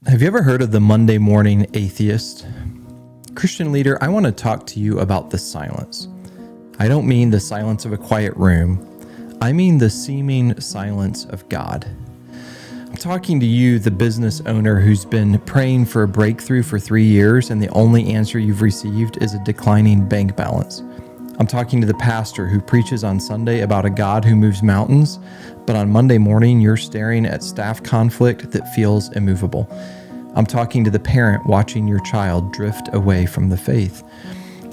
Have you ever heard of the Monday Morning Atheist? Christian leader, I want to talk to you about the silence. I don't mean the silence of a quiet room. I mean the seeming silence of God. I'm talking to you, the business owner who's been praying for a breakthrough for 3 years and the only answer you've received is a declining bank balance. I'm talking to the pastor who preaches on Sunday about a God who moves mountains, but on Monday morning you're staring at staff conflict that feels immovable. I'm talking to the parent watching your child drift away from the faith.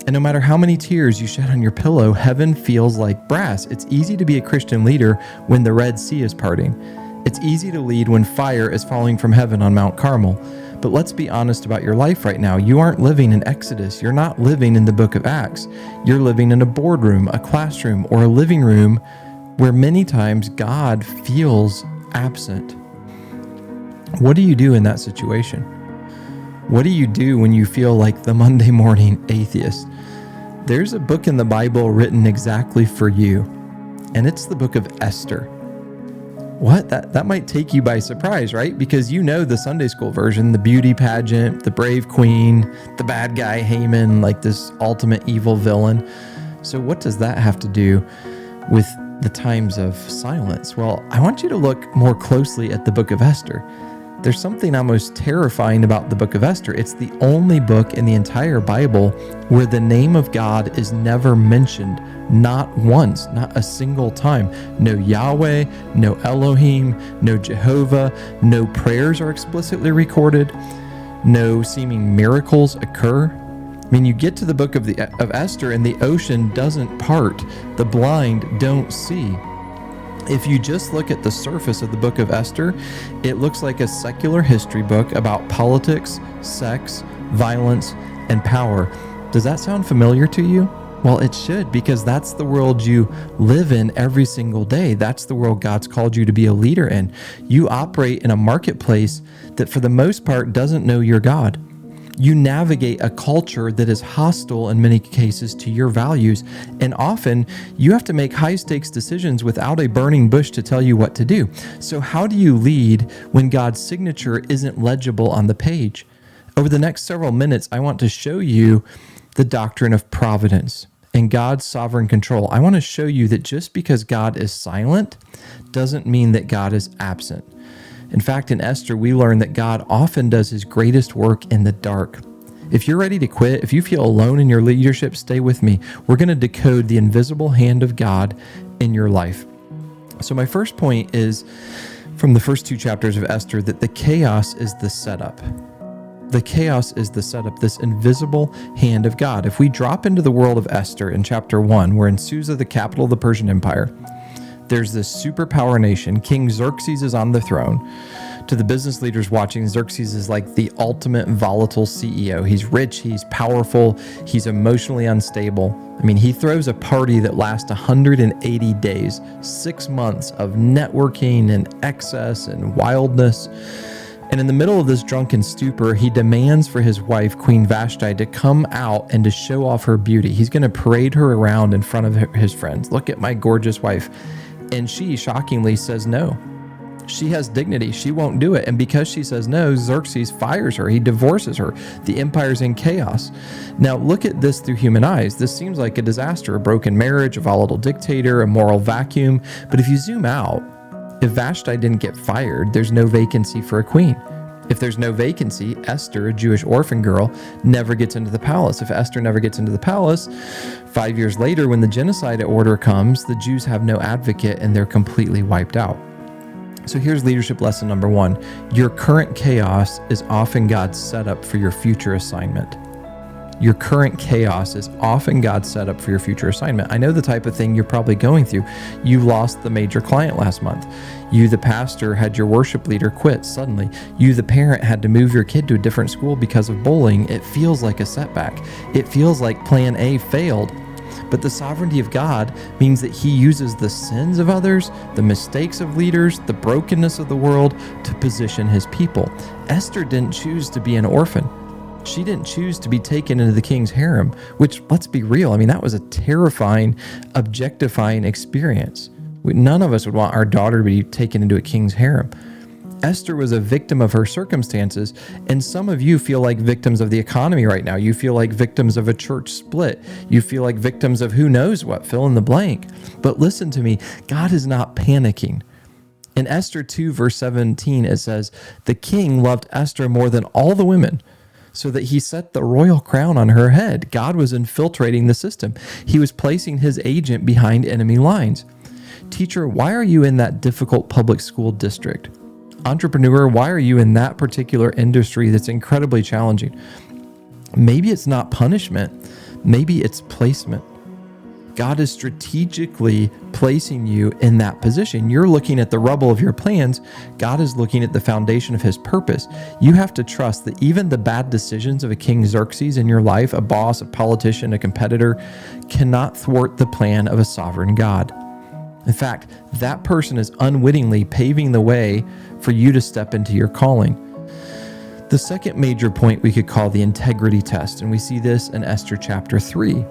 And no matter how many tears you shed on your pillow, heaven feels like brass. It's easy to be a Christian leader when the Red Sea is parting. It's easy to lead when fire is falling from heaven on Mount Carmel. But let's be honest about your life right now. You aren't living in Exodus. You're not living in the Book of Acts. You're living in a boardroom, a classroom, or a living room where many times God feels absent. What do you do in that situation? What do you do when you feel like the Monday morning atheist? There's a book in the Bible written exactly for you, and it's the Book of Esther. What? That might take you by surprise, right? Because you know the Sunday school version, the beauty pageant, the brave queen, the bad guy Haman, like this ultimate evil villain. So what does that have to do with the times of silence? Well, I want you to look more closely at the Book of Esther. There's something almost terrifying about the Book of Esther. It's the only book in the entire Bible where the name of God is never mentioned, not once, not a single time. No Yahweh, no Elohim, no Jehovah, no prayers are explicitly recorded, no seeming miracles occur. I mean, you get to the book of Esther and the ocean doesn't part, the blind don't see. If you just look at the surface of the Book of Esther, it looks like a secular history book about politics, sex, violence, and power. Does that sound familiar to you? Well, it should, because that's the world you live in every single day. That's the world God's called you to be a leader in. You operate in a marketplace that for the most part doesn't know your God. You navigate a culture that is hostile in many cases to your values, and often you have to make high-stakes decisions without a burning bush to tell you what to do. So how do you lead when God's signature isn't legible on the page? Over the next several minutes, I want to show you the doctrine of providence and God's sovereign control. I want to show you that just because God is silent doesn't mean that God is absent. In fact, in Esther, we learn that God often does his greatest work in the dark. If you're ready to quit, if you feel alone in your leadership, stay with me. We're going to decode the invisible hand of God in your life. So my first point is from the first 2 chapters of Esther that the chaos is the setup. The chaos is the setup, this invisible hand of God. If we drop into the world of Esther in chapter 1, we're in Susa, the capital of the Persian Empire. There's this superpower nation. King Xerxes is on the throne. To the business leaders watching, Xerxes is like the ultimate volatile CEO. He's rich, he's powerful, he's emotionally unstable. I mean, he throws a party that lasts 180 days, 6 months of networking and excess and wildness. And in the middle of this drunken stupor, he demands for his wife, Queen Vashti, to come out and to show off her beauty. He's going to parade her around in front of his friends. Look at my gorgeous wife. And she shockingly says no. She has dignity. She won't do it. And because she says no, Xerxes fires her. He divorces her. The empire's in chaos. Now, look at this through human eyes. This seems like a disaster, a broken marriage, a volatile dictator, a moral vacuum. But if you zoom out, if Vashti didn't get fired, there's no vacancy for a queen. If there's no vacancy, Esther, a Jewish orphan girl, never gets into the palace. If Esther never gets into the palace, 5 years later, when the genocide order comes, the Jews have no advocate and they're completely wiped out. So here's leadership lesson number 1. Your current chaos is often God's setup for your future assignment. Your current chaos is often God's setup for your future assignment. I know the type of thing you're probably going through. You lost the major client last month. You, the pastor, had your worship leader quit suddenly. You, the parent, had to move your kid to a different school because of bullying. It feels like a setback. It feels like plan A failed. But the sovereignty of God means that he uses the sins of others, the mistakes of leaders, the brokenness of the world to position his people. Esther didn't choose to be an orphan. She didn't choose to be taken into the king's harem, which, let's be real, I mean, that was a terrifying, objectifying experience. None of us would want our daughter to be taken into a king's harem. Esther was a victim of her circumstances, and some of you feel like victims of the economy right now. You feel like victims of a church split. You feel like victims of who knows what, fill in the blank. But listen to me, God is not panicking. In Esther 2, verse 17, it says, "The king loved Esther more than all the women, so that he set the royal crown on her head." God was infiltrating the system. He was placing his agent behind enemy lines. Teacher, why are you in that difficult public school district? Entrepreneur, why are you in that particular industry that's incredibly challenging? Maybe it's not punishment. Maybe it's placement. God is strategically placing you in that position. You're looking at the rubble of your plans. God is looking at the foundation of his purpose. You have to trust that even the bad decisions of a King Xerxes in your life, a boss, a politician, a competitor, cannot thwart the plan of a sovereign God. In fact, that person is unwittingly paving the way for you to step into your calling. The second major point we could call the integrity test, and we see this in Esther chapter 3,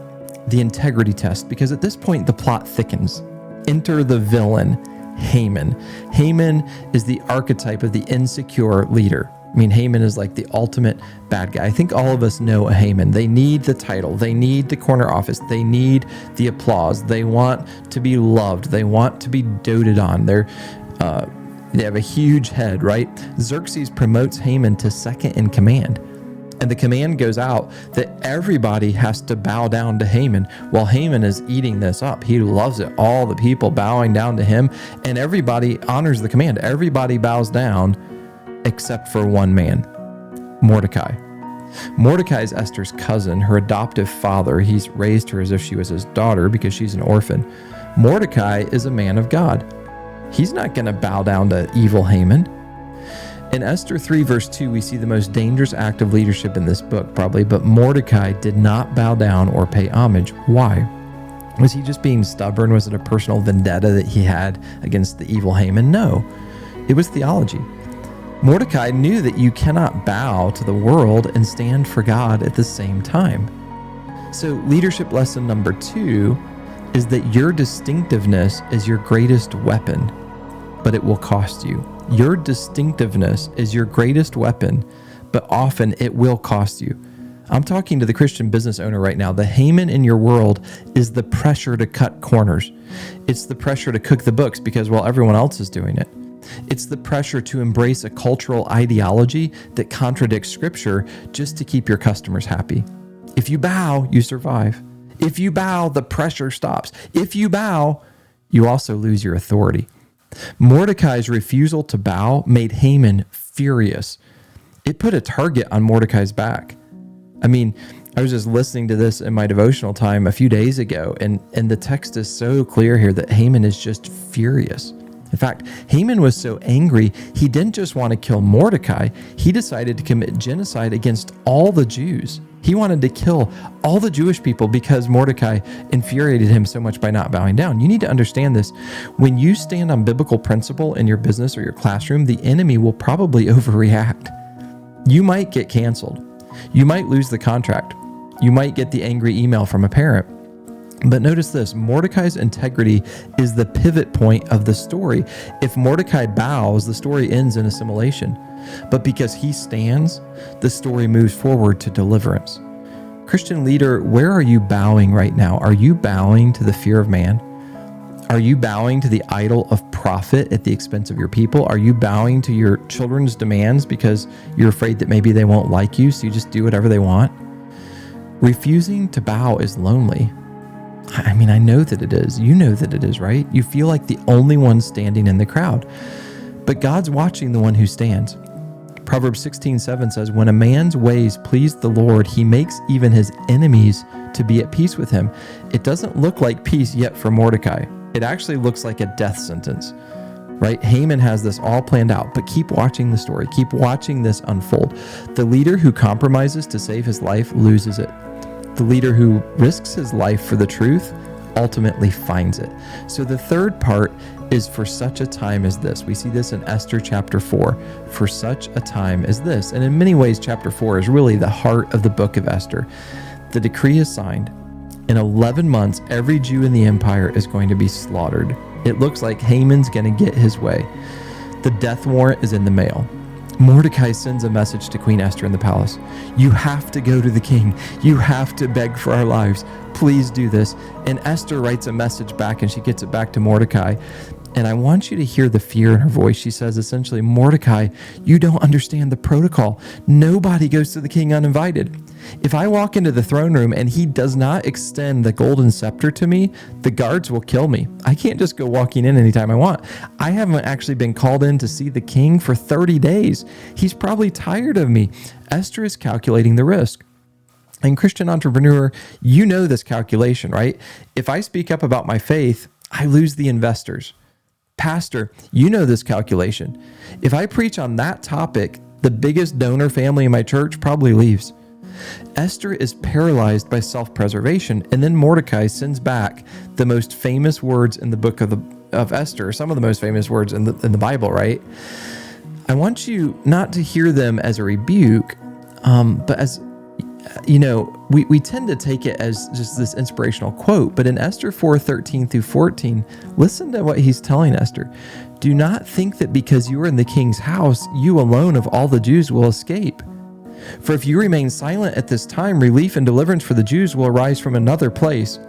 the integrity test, because at this point the plot thickens. Enter the villain, Haman. Haman is the archetype of the insecure leader. I mean, Haman is like the ultimate bad guy. I think all of us know a Haman. They need the title. They need the corner office. They need the applause. They want to be loved. They want to be doted on. They have a huge head, right? Xerxes promotes Haman to second in command. And the command goes out that everybody has to bow down to Haman. While Haman is eating this up, he loves it. All the people bowing down to him, and everybody honors the command. Everybody bows down except for one man, Mordecai. Mordecai is Esther's cousin, her adoptive father. He's raised her as if she was his daughter because she's an orphan. Mordecai is a man of God. He's not going to bow down to evil Haman. In Esther 3, verse 2, we see the most dangerous act of leadership in this book, probably, but Mordecai did not bow down or pay homage. Why? Was he just being stubborn? Was it a personal vendetta that he had against the evil Haman? No, it was theology. Mordecai knew that you cannot bow to the world and stand for God at the same time. So leadership lesson number 2 is that your distinctiveness is your greatest weapon, but it will cost you. Your distinctiveness is your greatest weapon, but often it will cost you. I'm talking to the Christian business owner right now. The Haman in your world is the pressure to cut corners. It's the pressure to cook the books because, well, everyone else is doing it. It's the pressure to embrace a cultural ideology that contradicts scripture just to keep your customers happy. If you bow, you survive. If you bow, the pressure stops. If you bow, you also lose your authority. Mordecai's refusal to bow made Haman furious. It put a target on Mordecai's back. I mean, I was just listening to this in my devotional time a few days ago, and the text is so clear here that Haman is just furious. In fact, Haman was so angry, he didn't just want to kill Mordecai, he decided to commit genocide against all the Jews. He wanted to kill all the Jewish people because Mordecai infuriated him so much by not bowing down. You need to understand this. When you stand on biblical principle in your business or your classroom, the enemy will probably overreact. You might get canceled. You might lose the contract. You might get the angry email from a parent. But notice this, Mordecai's integrity is the pivot point of the story. If Mordecai bows, the story ends in assimilation. But because he stands, the story moves forward to deliverance. Christian leader, where are you bowing right now? Are you bowing to the fear of man? Are you bowing to the idol of profit at the expense of your people? Are you bowing to your children's demands because you're afraid that maybe they won't like you, so you just do whatever they want? Refusing to bow is lonely. I mean, I know that it is. You know that it is, right? You feel like the only one standing in the crowd. But God's watching the one who stands. Proverbs 16:7 says, when a man's ways please the Lord, he makes even his enemies to be at peace with him. It doesn't look like peace yet for Mordecai. It actually looks like a death sentence, right? Haman has this all planned out, but keep watching the story. Keep watching this unfold. The leader who compromises to save his life loses it. The leader who risks his life for the truth ultimately finds it. So the third part is for such a time as this. We see this in Esther chapter 4, for such a time as this. And in many ways, chapter 4 is really the heart of the book of Esther. The decree is signed. In 11 months, every Jew in the empire is going to be slaughtered. It looks like Haman's going to get his way. The death warrant is in the mail. Mordecai sends a message to Queen Esther in the palace. You have to go to the king. You have to beg for our lives. Please do this. And Esther writes a message back, and she gets it back to Mordecai. And I want you to hear the fear in her voice. She says essentially, Mordecai, you don't understand the protocol. Nobody goes to the king uninvited. If I walk into the throne room and he does not extend the golden scepter to me, the guards will kill me. I can't just go walking in anytime I want. I haven't actually been called in to see the king for 30 days. He's probably tired of me. Esther is calculating the risk. And Christian entrepreneur, you know this calculation, right? If I speak up about my faith, I lose the investors. Pastor, you know this calculation. If I preach on that topic, the biggest donor family in my church probably leaves. Esther is paralyzed by self-preservation, and then Mordecai sends back the most famous words in the book of Esther, some of the most famous words in the Bible, right? I want you not to hear them as a rebuke, but as we tend to take it as just this inspirational quote, but in Esther 4:13 through 14, listen to what he's telling Esther. Do not think that because you are in the king's house, you alone of all the Jews will escape. For if you remain silent at this time, relief and deliverance for the Jews will arise from another place.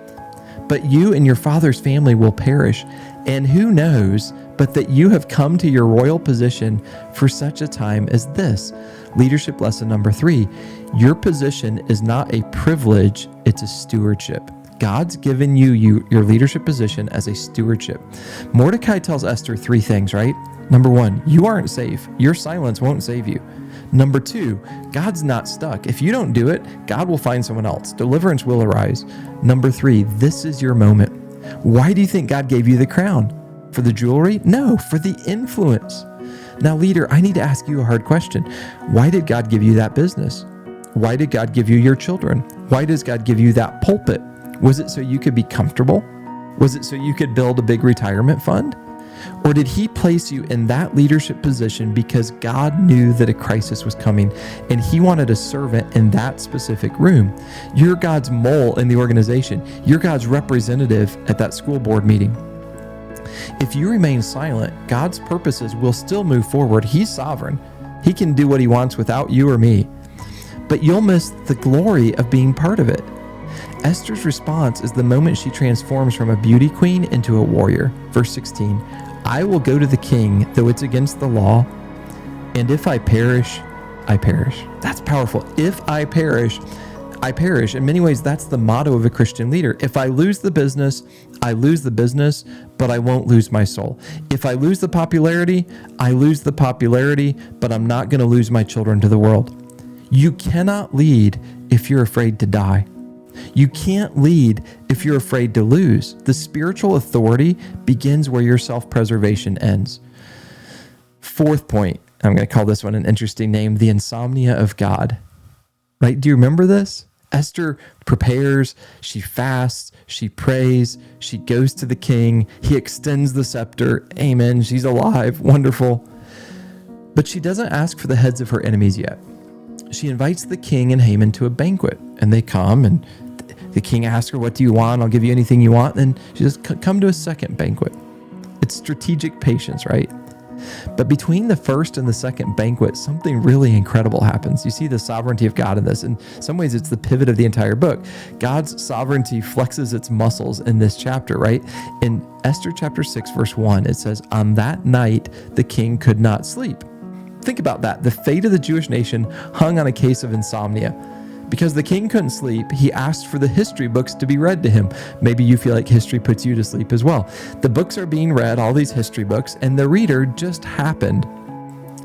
But you and your father's family will perish. And who knows but that you have come to your royal position for such a time as this? Leadership lesson number 3. Your position is not a privilege, it's a stewardship. God's given you your leadership position as a stewardship. Mordecai tells Esther 3 things, right? Number 1, you aren't safe. Your silence won't save you. Number 2, God's not stuck. If you don't do it, God will find someone else. Deliverance will arise. Number 3, this is your moment. Why do you think God gave you the crown? For the jewelry? No, for the influence. Now, leader, I need to ask you a hard question. Why did God give you that business? Why did God give you your children? Why does God give you that pulpit? Was it so you could be comfortable? Was it so you could build a big retirement fund? Or did he place you in that leadership position because God knew that a crisis was coming and he wanted a servant in that specific room? You're God's mole in the organization. You're God's representative at that school board meeting. If you remain silent, God's purposes will still move forward. He's sovereign. He can do what he wants without you or me. But you'll miss the glory of being part of it. Esther's response is the moment she transforms from a beauty queen into a warrior. Verse 16, I will go to the king, though it's against the law, and if I perish, I perish. That's powerful. If I perish, I perish. In many ways, that's the motto of a Christian leader. If I lose the business, I lose the business, but I won't lose my soul. If I lose the popularity, I lose the popularity, but I'm not going to lose my children to the world. You cannot lead if you're afraid to die. You can't lead if you're afraid to lose. The spiritual authority begins where your self-preservation ends. 4th point, I'm going to call this one an interesting name, the insomnia of God. Right? Do you remember this? Esther prepares, she fasts, she prays, she goes to the king, he extends the scepter, amen, she's alive, wonderful. But she doesn't ask for the heads of her enemies yet. She invites the king and Haman to a banquet, and they come, and the king asks her, what do you want? I'll give you anything you want. And she says, come to a second banquet. It's strategic patience, right? But between the first and the second banquet, something really incredible happens. You see the sovereignty of God in this. In some ways, it's the pivot of the entire book. God's sovereignty flexes its muscles in this chapter, right? In Esther chapter 6, verse 1, it says, on that night, the king could not sleep. Think about that. The fate of the Jewish nation hung on a case of insomnia. Because the king couldn't sleep, he asked for the history books to be read to him. Maybe you feel like history puts you to sleep as well. The books are being read, all these history books, and the reader just happened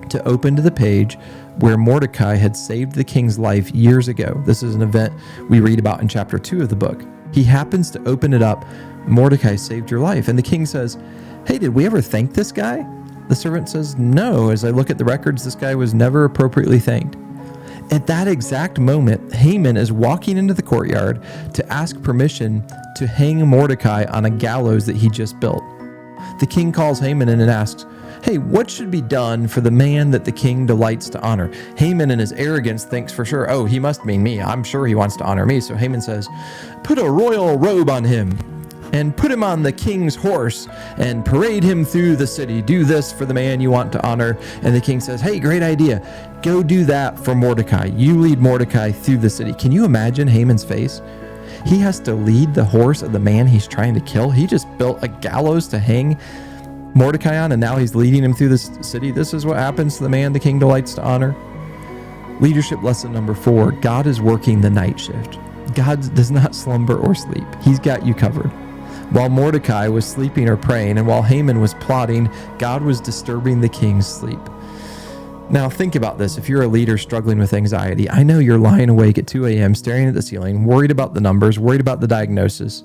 to open to the page where Mordecai had saved the king's life years ago. This is an event we read about in chapter 2 of the book. He happens to open it up. Mordecai saved your life. And the king says, hey, did we ever thank this guy? The servant says, no. As I look at the records, this guy was never appropriately thanked. At that exact moment, Haman is walking into the courtyard to ask permission to hang Mordecai on a gallows that he just built. The king calls Haman in and asks, hey, what should be done for the man that the king delights to honor? Haman in his arrogance thinks for sure, oh, he must mean me. I'm sure he wants to honor me. So Haman says, put a royal robe on him. and put him on the king's horse and parade him through the city. Do this for the man you want to honor. And the king says, hey, great idea. Go do that for Mordecai. You lead Mordecai through the city. Can you imagine Haman's face? He has to lead the horse of the man he's trying to kill. He just built a gallows to hang Mordecai on, and now he's leading him through this city. This is what happens to the man the king delights to honor. Leadership lesson number 4, God is working the night shift. God does not slumber or sleep. He's got you covered. While Mordecai was sleeping or praying, and while Haman was plotting, God was disturbing the king's sleep. Now think about this. If you're a leader struggling with anxiety, I know you're lying awake at 2 a.m., staring at the ceiling, worried about the numbers, worried about the diagnosis.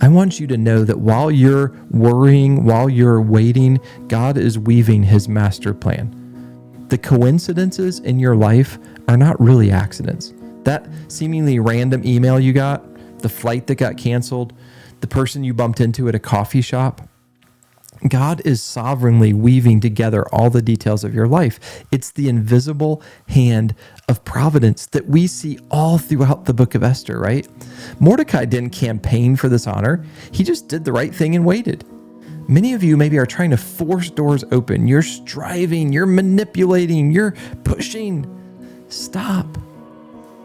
I want you to know that while you're worrying, while you're waiting, God is weaving his master plan. The coincidences in your life are not really accidents. That seemingly random email you got, the flight that got canceled, the person you bumped into at a coffee shop, God is sovereignly weaving together all the details of your life. It's the invisible hand of providence that we see all throughout the Book of Esther, right? Mordecai didn't campaign for this honor. He just did the right thing and waited. Many of you maybe are trying to force doors open. You're striving, you're manipulating, you're pushing. Stop.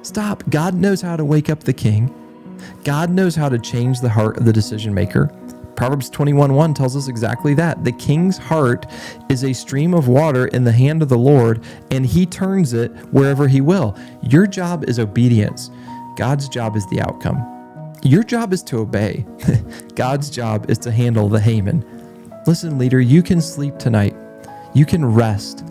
Stop. God knows how to wake up the king. God knows how to change the heart of the decision maker. Proverbs 21:1 tells us exactly that. The king's heart is a stream of water in the hand of the Lord, and he turns it wherever he will. Your job is obedience. God's job is the outcome. Your job is to obey. God's job is to handle the Haman. Listen, leader, you can sleep tonight. You can rest,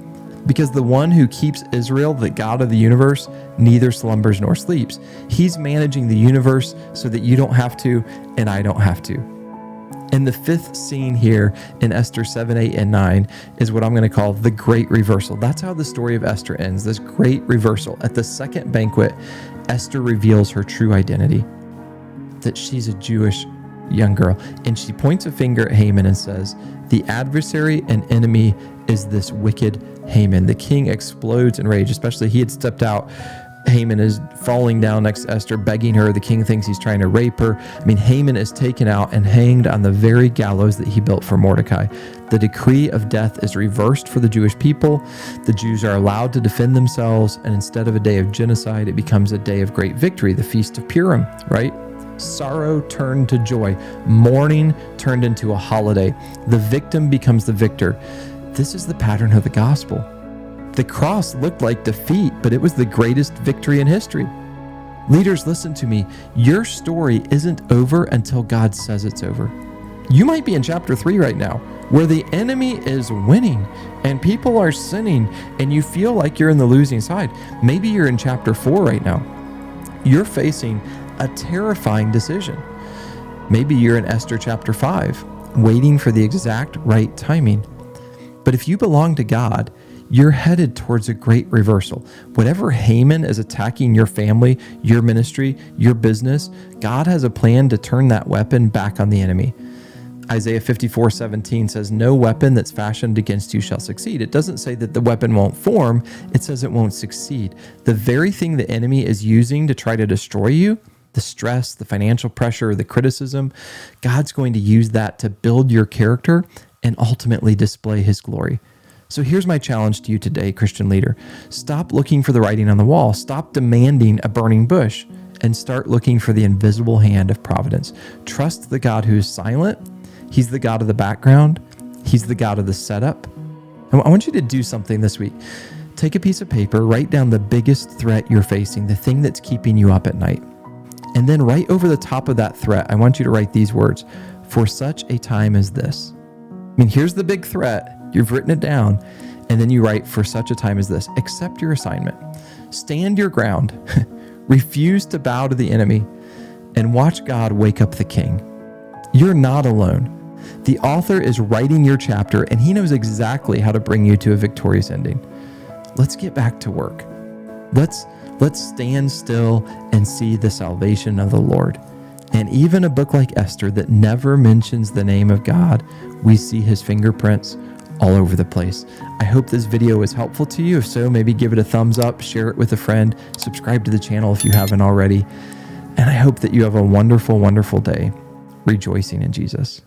because the one who keeps Israel, the God of the universe, neither slumbers nor sleeps. He's managing the universe so that you don't have to, and I don't have to. And the 5th scene here in Esther 7, 8, and 9 is what I'm going to call the great reversal. That's how the story of Esther ends, this great reversal. At the second banquet, Esther reveals her true identity, that she's a Jewish young girl. And she points a finger at Haman and says, the adversary and enemy is this wicked Haman. The king explodes in rage, especially he had stepped out. Haman is falling down next to Esther, begging her. The king thinks he's trying to rape her. Haman is taken out and hanged on the very gallows that he built for Mordecai. The decree of death is reversed for the Jewish people. The Jews are allowed to defend themselves, and instead of a day of genocide, it becomes a day of great victory, the Feast of Purim, right? Sorrow turned to joy. Mourning turned into a holiday. The victim becomes the victor. This is the pattern of the gospel. The cross looked like defeat, but it was the greatest victory in history. Leaders, listen to me. Your story isn't over until God says it's over. You might be in chapter 3 right now, where the enemy is winning and people are sinning and you feel like you're in the losing side. Maybe you're in chapter 4 right now. You're facing a terrifying decision. Maybe you're in Esther chapter 5, waiting for the exact right timing. But if you belong to God, you're headed towards a great reversal. Whatever Haman is attacking your family, your ministry, your business, God has a plan to turn that weapon back on the enemy. Isaiah 54:17 says, no weapon that's fashioned against you shall succeed. It doesn't say that the weapon won't form. It says it won't succeed. The very thing the enemy is using to try to destroy you, the stress, the financial pressure, the criticism, God's going to use that to build your character and ultimately display his glory. So here's my challenge to you today, Christian leader. Stop looking for the writing on the wall. Stop demanding a burning bush and start looking for the invisible hand of providence. Trust the God who is silent. He's the God of the background. He's the God of the setup. And I want you to do something this week. Take a piece of paper, write down the biggest threat you're facing, the thing that's keeping you up at night. And then right over the top of that threat, I want you to write these words, for such a time as this. Here's the big threat. You've written it down, and then you write, for such a time as this. Accept your assignment. Stand your ground. Refuse to bow to the enemy, and watch God wake up the king. You're not alone. The author is writing your chapter, and he knows exactly how to bring you to a victorious ending. Let's get back to work. Let's stand still and see the salvation of the Lord. And even a book like Esther that never mentions the name of God, we see his fingerprints all over the place. I hope this video was helpful to you. If so, maybe give it a thumbs up, share it with a friend, subscribe to the channel if you haven't already. And I hope that you have a wonderful, wonderful day. rejoicing in Jesus.